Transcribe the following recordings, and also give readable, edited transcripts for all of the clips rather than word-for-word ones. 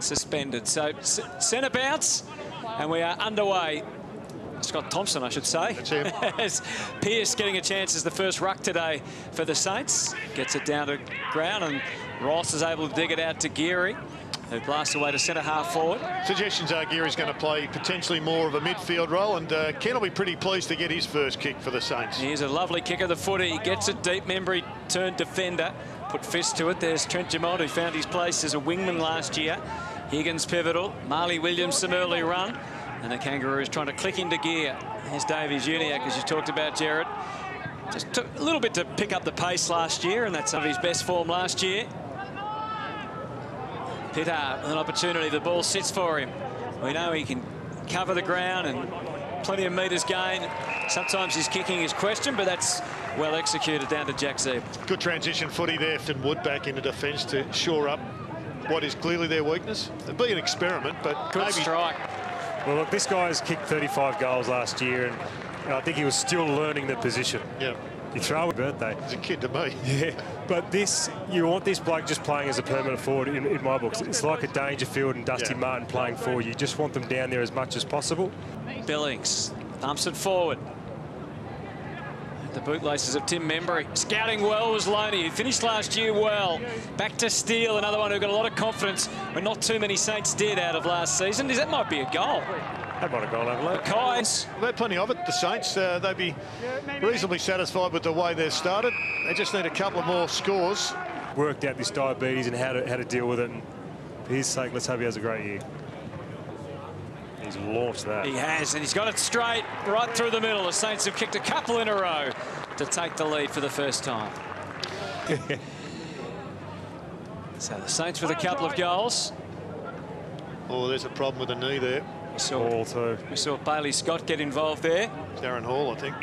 suspended. So centre bounce, and we are underway. Scott Thompson, I should say. That's him. As Pearce getting a chance as the first ruck today for the Saints. Gets it down to ground, and Ross is able to dig it out to Geary, who blasts away to centre half forward. Suggestions are Geary's going to play potentially more of a midfield role, and Ken will be pretty pleased to get his first kick for the Saints. Here's a lovely kick of the footy. He gets it deep. Membry turned defender. Put fist to it. There's Trent Dumont, who found his place as a wingman last year. Higgins pivotal. Marley Williams some early run. And the Kangaroos trying to click into gear. Here's Davies Uniacke, as you talked about, Jared. Just took a little bit to pick up the pace last year, and that's some of his best form last year. Pittard with an opportunity. The ball sits for him. We know he can cover the ground and plenty of metres gained. Sometimes his kicking is questioned, but that's well executed down to Jack Zeeb. Good transition footy there. And Wood back into defence to shore up what is clearly their weakness. It'd be an experiment, but good maybe... strike. Well, look, this guy's kicked 35 goals last year, and I think he was still learning the position. Yeah. You throw a birthday. He's a kid to me. Yeah, but this, you want this bloke just playing as a permanent forward in my books. It's like a Dangerfield and Dusty Martin playing forward. You just want them down there as much as possible. Billings thumps it forward. The bootlaces of Tim Membry. Scouting well was Loney, who finished last year well. Back to Steele, another one who got a lot of confidence, but not too many Saints did out of last season. That might be a goal. That might have gone over late. Kynes. They've had plenty of it, the Saints. They'd be reasonably satisfied with the way they've started. They just need a couple of more scores. Worked out this diabetes and how to deal with it. And for his sake, let's hope he has a great year. He's launched that. He has, and he's got it straight right through the middle. The Saints have kicked a couple in a row to take the lead for the first time. So the Saints with a couple of goals. Oh, there's a problem with the knee there. We saw Bailey Scott get involved there. Darren Hall, I think.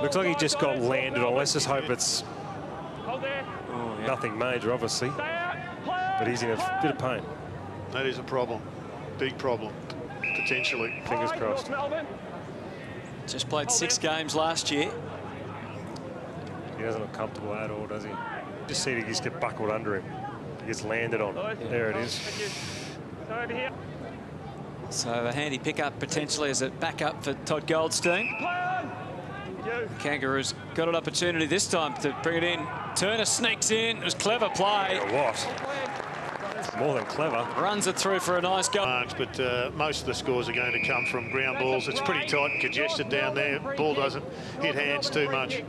Looks like he just got landed on. Let's just hope it's nothing major, obviously. But he's in a bit of pain. That is a problem. Big problem, potentially. Fingers crossed. Just played 6 games last year. He doesn't look comfortable at all, does he? Just see he just get buckled under him. He gets landed on. There it is. So a handy pickup potentially as a backup for Todd Goldstein. Kangaroos got an opportunity this time to bring it in. Turner sneaks in. It was clever play. What? More than clever. Runs it through for a nice goal. But most of the scores are going to come from ground balls. It's pretty tight and congested down there. Ball doesn't hit hands too much.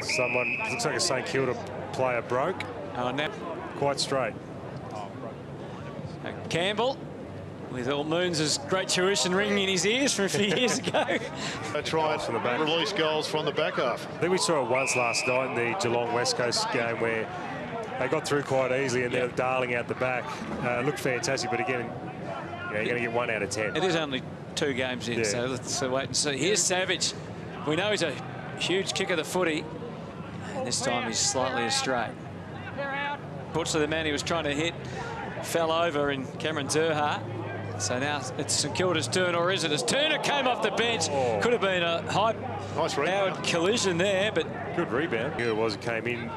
Someone, looks like a St Kilda player broke. Now Quite straight. Campbell, with all Moons' great tuition ringing in his ears from a few years ago. They try and release goals from the back half. I think we saw it once last night in the Geelong West Coast game where they got through quite easily and they're darling out the back. Looked fantastic, but again, you're going to get 1 out of 10. It is only 2 games in, so let's wait and see. Here's Savage. We know he's a huge kick of the footy, and this time he's slightly astray. Unfortunately, the man he was trying to hit fell over in Cameron Zerha. So now it's St Kilda's turn, or is it? As Turner came off the bench, could have been a high-powered collision there, but good rebound. Here it was, it came in.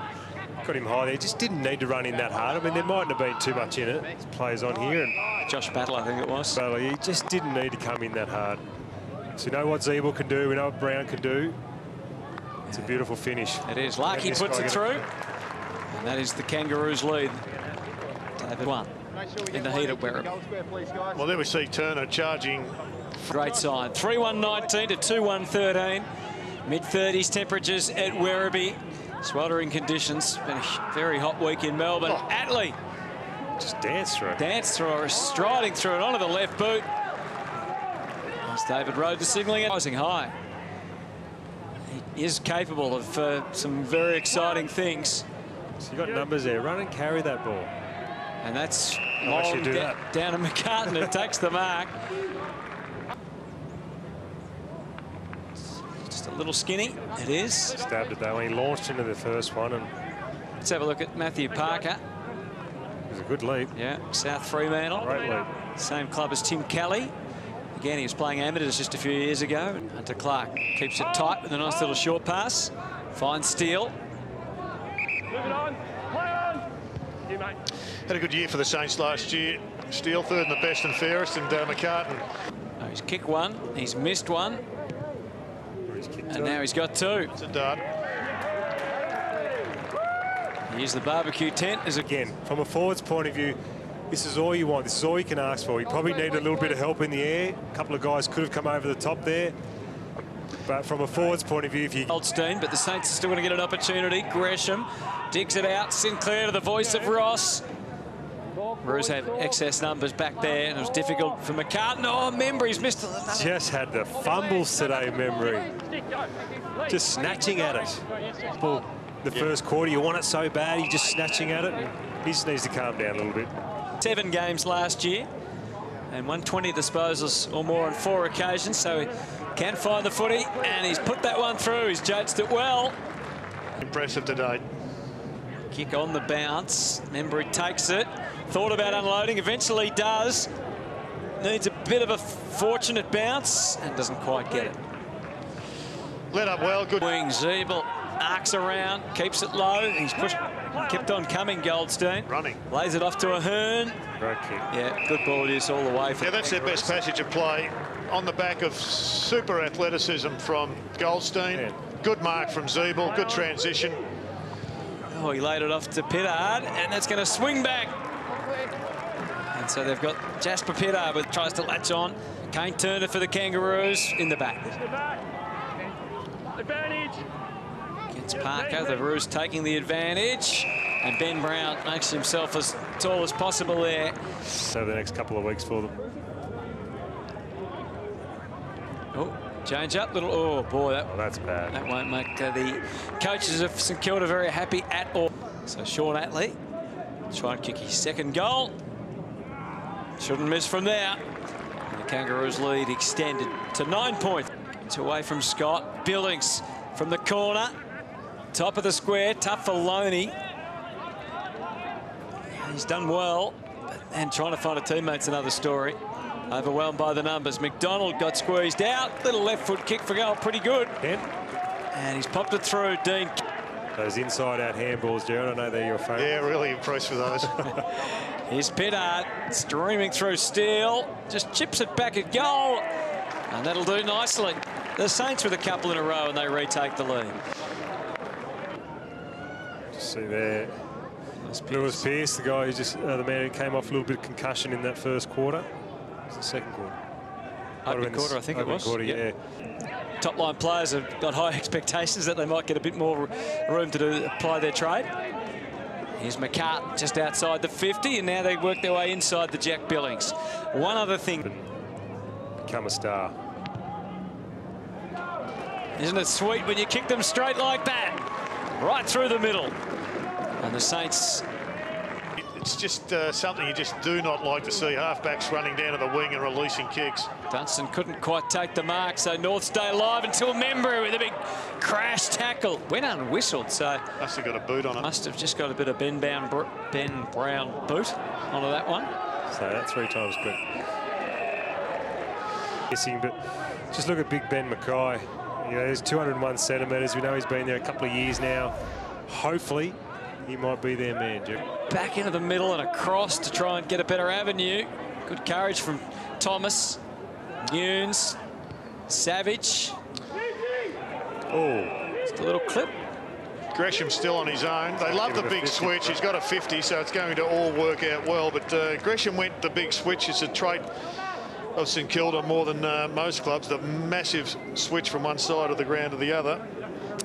Got him high there. Just didn't need to run in that hard. I mean, there mightn't have been too much in it. There's players on here. And Josh Battle, I think it was. Battle, he just didn't need to come in that hard. So we know what Zeeble can do. We know what Brown can do. It's a beautiful finish. It is. Larkey puts it through. And that is the Kangaroos' lead. David won in the heat at Werribee. Well, there we see Turner charging. Great sign. 3-1-19 to 2-1-13. Mid-30s temperatures at Werribee. Sweltering conditions. Been a very hot week in Melbourne. Atley just danced through it. Danced through it, striding through it onto the left boot. There's David Rhodes signalling it. Rising high. He is capable of some very exciting things. So you got numbers there. Run and carry that ball. And that's long down to McCartan who takes the mark. Just a little skinny, it is. Stabbed it though when he launched into the first one. And let's have a look at Matthew Parker. It was a good leap. Yeah, South Fremantle. Great leap. Same club as Tim Kelly. Again, he was playing amateurs just a few years ago. Hunter Clark keeps it tight with a nice little short pass. Finds Steele. Move it on. Play on. You, mate. Had a good year for the Saints last year. Steele third in the best and fairest, and McCartan. Oh, he's kicked one, he's missed one, and now he's got two. It's a dart. Here's the barbecue tent. Again, from a forward's point of view, this is all you want. This is all you can ask for. You probably need a little bit of help in the air. A couple of guys could have come over the top there. But from a forward's point of view, if you... Goldstein, but the Saints are still going to get an opportunity. Gresham digs it out. Sinclair to the voice of Ross. Roos had excess numbers back there, and it was difficult for McCartan. Oh, Membry's missed another. Just had the fumbles today, Membry. Just snatching at it. Well, the first quarter, you want it so bad, you're just snatching at it. He just needs to calm down a little bit. 7 games last year, and 120 disposals or more on 4 occasions, so he can find the footy, and he's put that one through. He's judged it well. Impressive today. Kick on the bounce. Membry takes it. Thought about unloading, eventually does. Needs a bit of a fortunate bounce and doesn't quite get it. Let up well, good. Wing, Zeeble arcs around, keeps it low. He's pushed, kept on coming, Goldstein. Running. Lays it off to Ahern. Great kick. Yeah, good ball use all the way. Yeah, that's their best passage of play on the back of super athleticism from Goldstein. Yeah. Good mark from Zeeble, good transition. Oh, he laid it off to Pittard, and that's going to swing back. And so they've got Jasper Pittard, but tries to latch on. Kane Turner for the Kangaroos in the back. Advantage. Gets Parker, the Roos taking the advantage. And Ben Brown makes himself as tall as possible there. So the next couple of weeks for them. Oh, change up, little, oh boy, that's bad. That won't make the coaches of St Kilda very happy at all. So Sean Atley try and kick his second goal. Shouldn't miss from there. And the Kangaroos lead extended to 9 points. It's away from Scott. Billings from the corner. Top of the square, tough for Loney. He's done well, and trying to find a teammate's another story. Overwhelmed by the numbers. McDonald got squeezed out. Little left foot kick for goal, pretty good. And he's popped it through. Dean. Those inside-out handballs, Jared, I know they're your favourite. Yeah, really impressed with those. Here's Pittard streaming through Steele. Just chips it back at goal. And that'll do nicely. The Saints with a couple in a row, and they retake the lead. See there. Lewis Pearce, the guy who just, the man who came off a little bit of concussion in that first quarter. It's the second quarter. Opening quarter, I think it was. Quarter, yep. Yeah. Top line players have got high expectations that they might get a bit more room to apply their trade. Here's McCartan just outside the 50, and now they work their way inside the Jack Billings. One other thing. Become a star. Isn't it sweet when you kick them straight like that? Right through the middle. And the Saints... It's just something you just do not like to see. Halfbacks running down to the wing and releasing kicks. Dunstan couldn't quite take the mark, so North stay alive until Membry with a big crash tackle. Went unwhistled, so... Must have got a boot on it. Must have just got a bit of Ben Brown boot onto that one. So that's 3 times quick. Missing, but just look at Big Ben Mackay. You know, he's 201 centimetres. We know he's been there a couple of years now. Hopefully, he might be their man, Jim. Back into the middle and across to try and get a better avenue. Good courage from Thomas. Nunes. Savage. Oh. Just a little clip. Gresham still on his own. They love the big switch. He's got a 50, so it's going to all work out well. But Gresham went the big switch. It's a trait of St Kilda more than most clubs. The massive switch from one side of the ground to the other.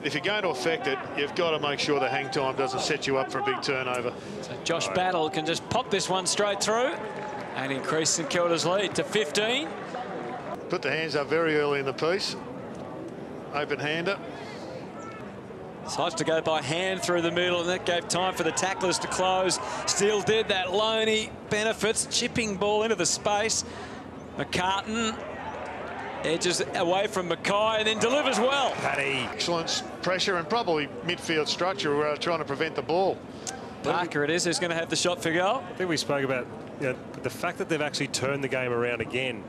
If you're going to affect it, you've got to make sure the hang time doesn't set you up for a big turnover. So Josh Battle can just pop this one straight through and increase St Kilda's lead to 15. Put the hands up very early in the piece. Open hander. Decides to go by hand through the middle, and that gave time for the tacklers to close. Steele did that. Loney benefits. Chipping ball into the space. McCartan edges away from Mackay and then delivers well. Paddy. Excellent pressure and probably midfield structure trying to prevent the ball. Parker it is who's going to have the shot for goal. I think we spoke about the fact that they've actually turned the game around again.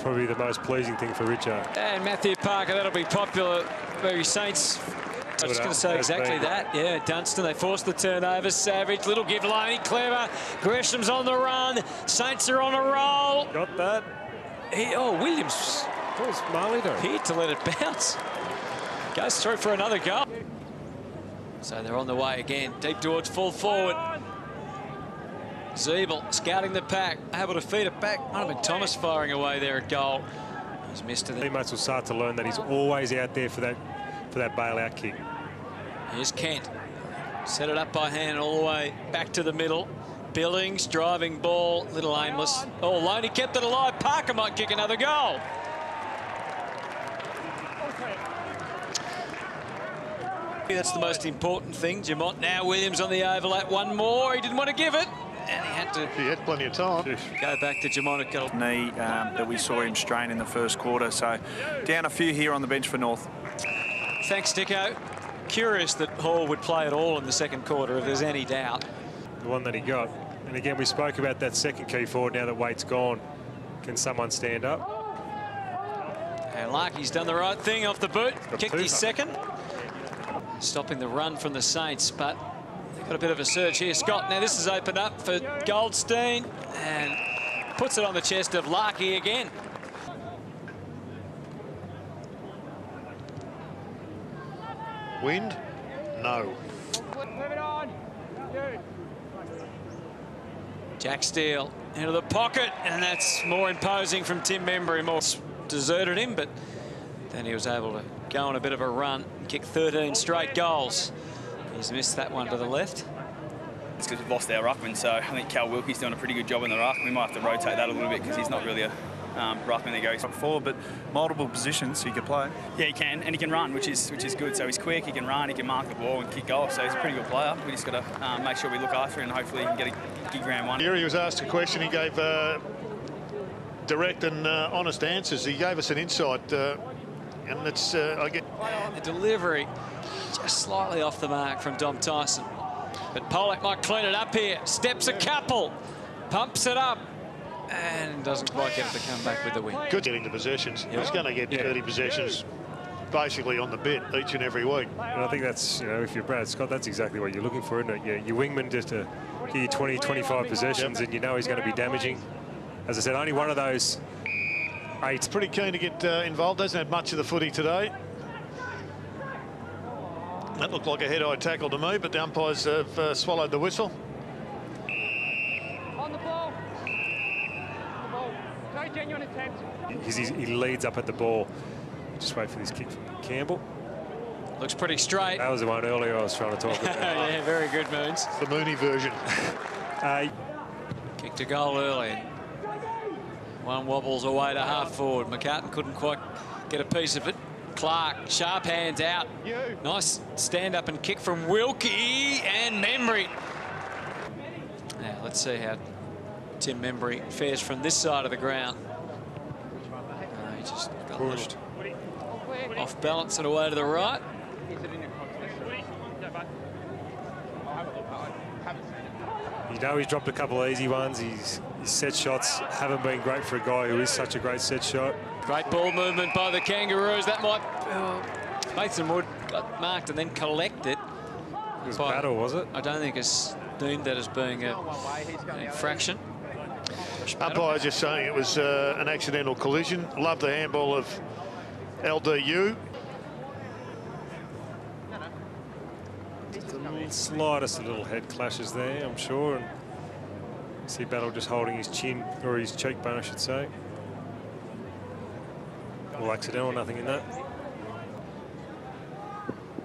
Probably the most pleasing thing for Richard. And Matthew Parker, that'll be popular. Very Saints I was just going to say exactly that. Yeah, Dunstan, they forced the turnover. Savage, little give Loney, clever. Gresham's on the run. Saints are on a roll. Got that. Williams. What was Marley doing? Appeared to let it bounce. Goes through for another goal. So they're on the way again. Deep towards full forward. Zeeble scouting the pack. Able to feed it back. Might have been Thomas firing away there at goal. He's missed it. Teammates will start to learn that he's always out there for that bailout kick. Here's Kent. Set it up by hand all the way back to the middle. Billings driving ball. Little aimless. Oh, Loney kept it alive. Parker might kick another goal. That's the most important thing. Jamont now. Williams on the overlap. One more. He didn't want to give it. And he had to. He had plenty of time. Go back to Jamont. Knee that we saw him strain in the first quarter. So down a few here on the bench for North. Thanks, Nico. Curious that Hall would play at all in the second quarter, if there's any doubt. The one that he got. And again, we spoke about that second key forward. Now that Waite's gone, can someone stand up? And Larky's done the right thing off the boot. Kicked his second. Stopping the run from the Saints, but they've got a bit of a surge here. Scott, now this is opened up for Goldstein and puts it on the chest of Larky again. Wind? No. Jack Steele into the pocket, and that's more imposing from Tim Membry. More deserted him, but then he was able to go on a bit of a run and kick 13 straight goals. He's missed that one to the left. It's because we've lost our ruckman, so I think Cal Wilkie's doing a pretty good job in the ruck. We might have to rotate that a little bit because he's not really a ruckman that goes forward, but multiple positions he could play. Yeah, he can, and he can run, which is good. So he's quick, he can run, he can mark the ball and kick goals. So he's a pretty good player. We just got to make sure we look after him and hopefully he can get a gig round one. Here he was asked a question. He gave direct and honest answers. He gave us an insight. And it's, I get... And the delivery just slightly off the mark from Dom Tyson. But Pollock might clean it up here. Steps a couple. Pumps it up. And doesn't quite get it to come back with the win. Good getting the possessions. He's going to get 30 possessions basically on the bit each and every week. And I think that's, you know, if you're Brad Scott, that's exactly what you're looking for, isn't it? Yeah, your wingman just to give you 20, 25 possessions and you know he's going to be damaging. As I said, only one of those... He's pretty keen to get involved. Doesn't have much of the footy today. That looked like a head-eye tackle to me, but the umpires have swallowed the whistle. On the ball. No genuine attempt. He leads up at the ball. Just wait for this kick from Campbell. Looks pretty straight. That was the one earlier I was trying to talk about. Yeah, very good, Moons. The Mooney version. Kicked a goal early. One wobbles away to half forward. McCartan couldn't quite get a piece of it. Clark, sharp hands out. Nice stand up and kick from Wilkie and Membry. Now let's see how Tim Membry fares from this side of the ground. He just got pushed off balance and away to the right. You know he's dropped a couple of easy ones. His set shots haven't been great for a guy who is such a great set shot. Great ball movement by the Kangaroos. That might... Mason Wood got marked and then collected. It was battle, was it? I don't think it's deemed that as being an infraction. Umpire just saying it was an accidental collision. Love the handball of LDU. The slightest of little head clashes there, I'm sure. And see Battle just holding his chin, or his cheekbone, I should say. All accidental, nothing in that.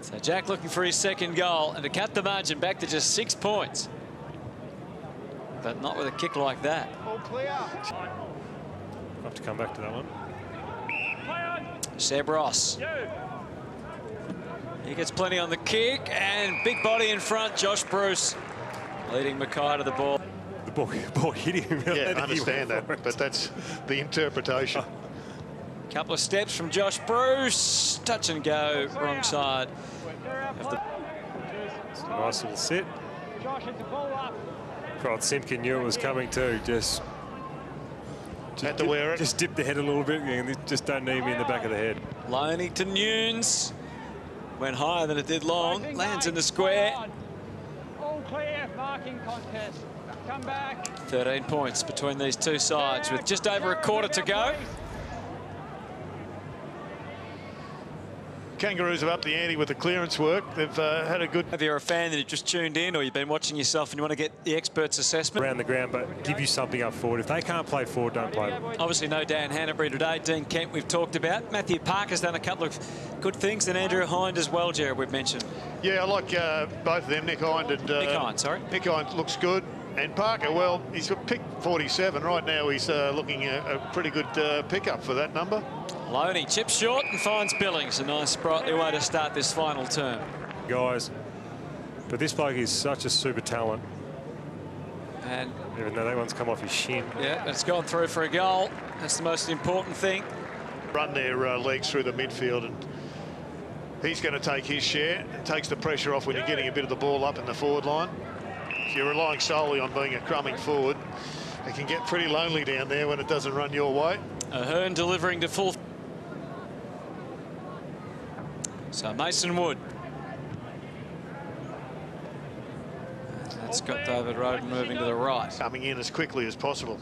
So Jack looking for his second goal and to cut the margin back to just 6 points. But not with a kick like that. All clear. I'll have to come back to that one. Seb Ross. He gets plenty on the kick and big body in front. Josh Bruce leading Mackay to the ball. The ball hit him. Yeah, I understand that, but that's the interpretation. Couple of steps from Josh Bruce. Touch and go, wrong side. Nice little sit. Rod Simpkin knew it was coming too. Just had to wear it. Just dip the head a little bit and just don't need me in the back of the head. Loney to Nunes. Went higher than it did long. Lands in the square. All clear, marking contest. Come back. 13 points between these two sides with just over a quarter to go. Kangaroos have upped the ante with the clearance work. They've had a good... If you're a fan that you've just tuned in or you've been watching yourself and you want to get the expert's assessment. Around the ground, but give you something up forward. If they can't play forward, don't play them. Obviously no Dan Hannabury today. Dean Kent we've talked about. Matthew Parker's done a couple of good things, and Andrew Hind as well, Jared, we've mentioned. Yeah, I like both of them, Nick Hind and... Nick Hind, sorry. Nick Hind looks good. And Parker, well, he's picked 47. Right now he's looking a pretty good pickup for that number. Loney chips short and finds Billings. A nice, sprightly way to start this final term. Guys, but this bloke is such a super talent. And even though that one's come off his shin. Yeah, it's gone through for a goal. That's the most important thing. Run their legs through the midfield, and he's going to take his share. It takes the pressure off when you're getting a bit of the ball up in the forward line. If you're relying solely on being a crumbing forward, it can get pretty lonely down there when it doesn't run your way. Ahern delivering to full. So Mason Wood. That's got David Roden moving to the right. Coming in as quickly as possible.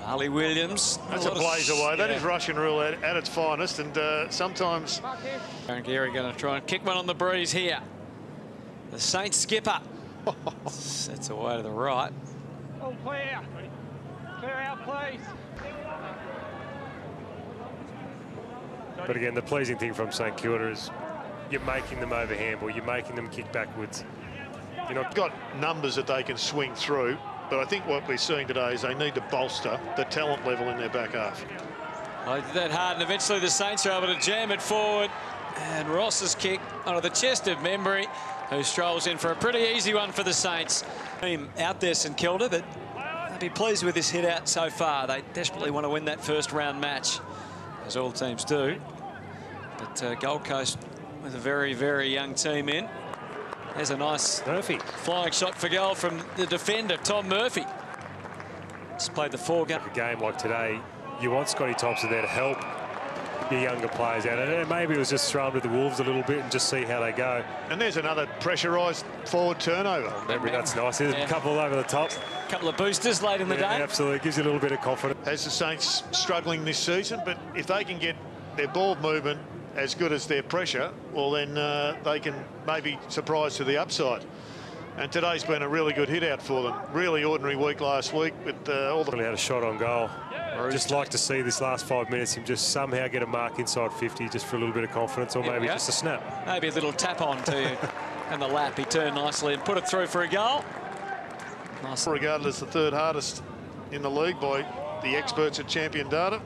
Harley Williams. That's a blaze away. That is Russian rule at its finest, and sometimes... Aaron Gary going to try and kick one on the breeze here. The Saints skipper. Sets away to the right. All clear. Clear out, please. But again, the pleasing thing from St Kilda is you're making them over handball, you're making them kick backwards. You've not got numbers that they can swing through, but I think what we're seeing today is they need to bolster the talent level in their back half. They did that hard, and eventually the Saints are able to jam it forward. And Ross's kick onto the chest of Membry, who strolls in for a pretty easy one for the Saints. Team out there, St Kilda, that they'll be pleased with this hit out so far. They desperately want to win that first round match, as all teams do. But Gold Coast with a very, very young team in. There's a nice Murphy flying shot for goal from the defender, Tom Murphy. Just played the four-game. A game like today, you want Scotty Thompson there to help your younger players out. And maybe it was just thrown to the Wolves a little bit and just see how they go. And there's another pressurised forward turnover. Maybe that's nice. There's a couple over the top. A couple of boosters late in the day. Absolutely. Gives you a little bit of confidence. As the Saints struggling this season, but if they can get their ball movement as good as their pressure, well, then they can maybe surprise to the upside. And today's been a really good hit out for them. Really ordinary week last week with all the... Really had a shot on goal. Just like to see this last 5 minutes him just somehow get a mark inside 50 just for a little bit of confidence, or maybe just a snap. Maybe a little tap on to you and the lap. He turned nicely and put it through for a goal. Nice. Regarded as the third hardest in the league by the experts at Champion Data.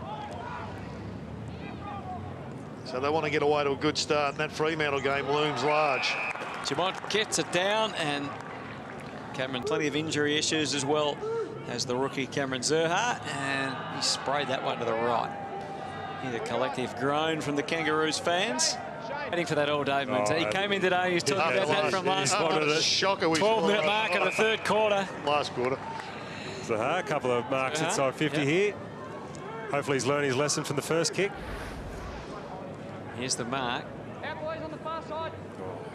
So they want to get away to a good start, and that Fremantle game looms large. Jamont gets it down, and Cameron, plenty of injury issues as well as the rookie Cameron Zerha, and he sprayed that one to the right. Here's a collective groan from the Kangaroos fans. Waiting for that all day, Moonta. He came in today, he was talking about that from last quarter. 12-minute mark in the third quarter. Last quarter. Zerha, a couple of marks inside 50 here. Hopefully he's learned his lesson from the first kick. Here's the mark. Oh,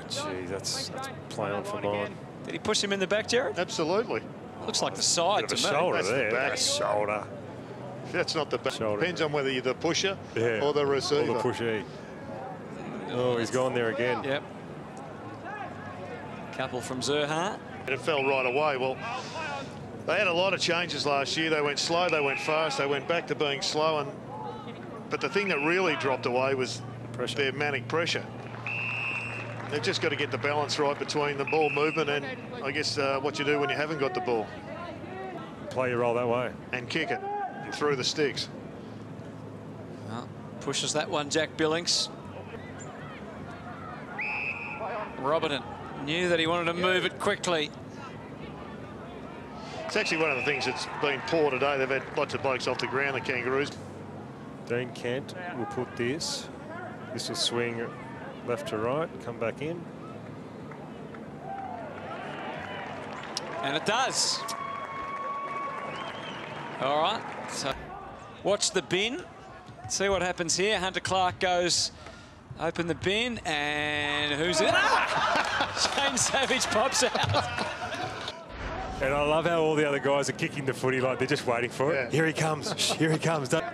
gee, that's play on for mine. Did he push him in the back, Jared? Absolutely. Looks like the side to me. Shoulder there. The back. That's shoulder. That's not the back. Shoulder. Depends on whether you're the pusher or the receiver. Or the pusher. Oh, he's gone there again. Yep. Couple from Zerha. And it fell right away. Well, they had a lot of changes last year. They went slow, they went fast, they went back to being slow. But the thing that really dropped away was their manic pressure. They've just got to get the balance right between the ball movement and, I guess, what you do when you haven't got the ball. Play your role that way. And kick it through the sticks. Well, pushes that one, Jack Billings. Robertson knew that he wanted to move it quickly. It's actually one of the things that's been poor today. They've had lots of blokes off the ground, the Kangaroos. Dean Kent will put this. This will swing left to right, come back in. And it does. All right, so watch the bin. See what happens here. Hunter Clark goes Open the bin, and who's in? Shane Savage pops out. And I love how all the other guys are kicking the footy like they're just waiting for it. Yeah. Here he comes. Here he comes. And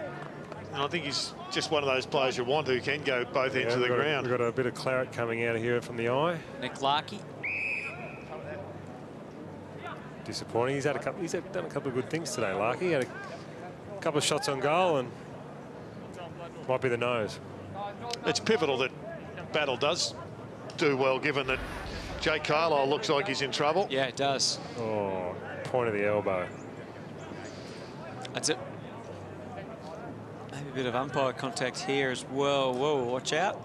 I think he's just one of those players you want who can go both ends of the ground. We've got a bit of claret coming out of here from the eye. Nick Larkey. Disappointing. He's done a couple of good things today, Larkey. He had a couple of shots on goal and might be the nose. It's pivotal that Battle does do well, given that Jake Carlisle looks like he's in trouble. Yeah, it does. Oh, point of the elbow. That's it. Maybe a bit of umpire contact here as well. Whoa, watch out.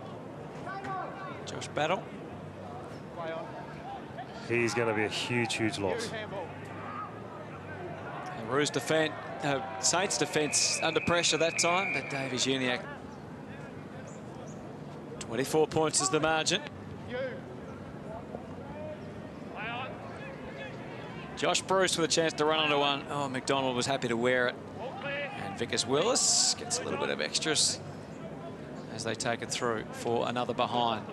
Josh Battle. He's going to be a huge, huge loss. And Roos defence, Saints defence under pressure that time, but Davies Uniacke. 24 points is the margin. Josh Bruce with a chance to run onto one. Oh, McDonald was happy to wear it. And Vickers Willis gets a little bit of extras as they take it through for another behind.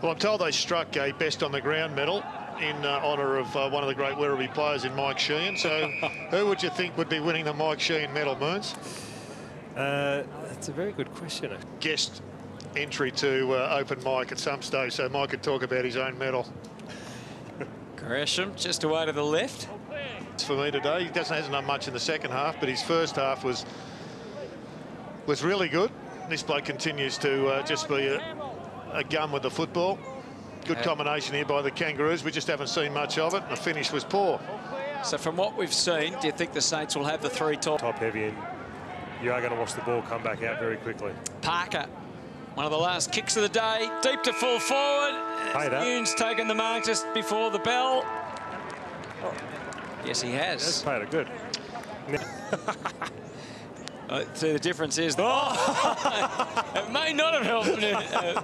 Well, I'm told they struck a best on the ground medal in honour of one of the great Werribee players in Mike Sheehan. So who would you think would be winning the Mike Sheehan medal, Moons? That's a very good question. Guest entry to open mic at some stage, so Mike could talk about his own medal. Gresham just away to the left. For me today, he hasn't done much in the second half, but his first half was really good. This bloke continues to just be a gun with the football. Good combination here by the Kangaroos. We just haven't seen much of it. The finish was poor. So from what we've seen, do you think the Saints will have the three top heavy, and you are going to watch the ball come back out very quickly. Parker, one of the last kicks of the day, deep to full forward. Nunes taking the mark just before the bell. Oh, yes, he has. That's played it good. So the difference is, it may not have helped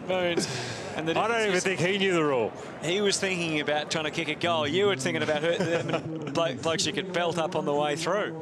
Moons. And I don't even think he knew the rule. He was thinking about trying to kick a goal. You were thinking about blokes you could belt up on the way through.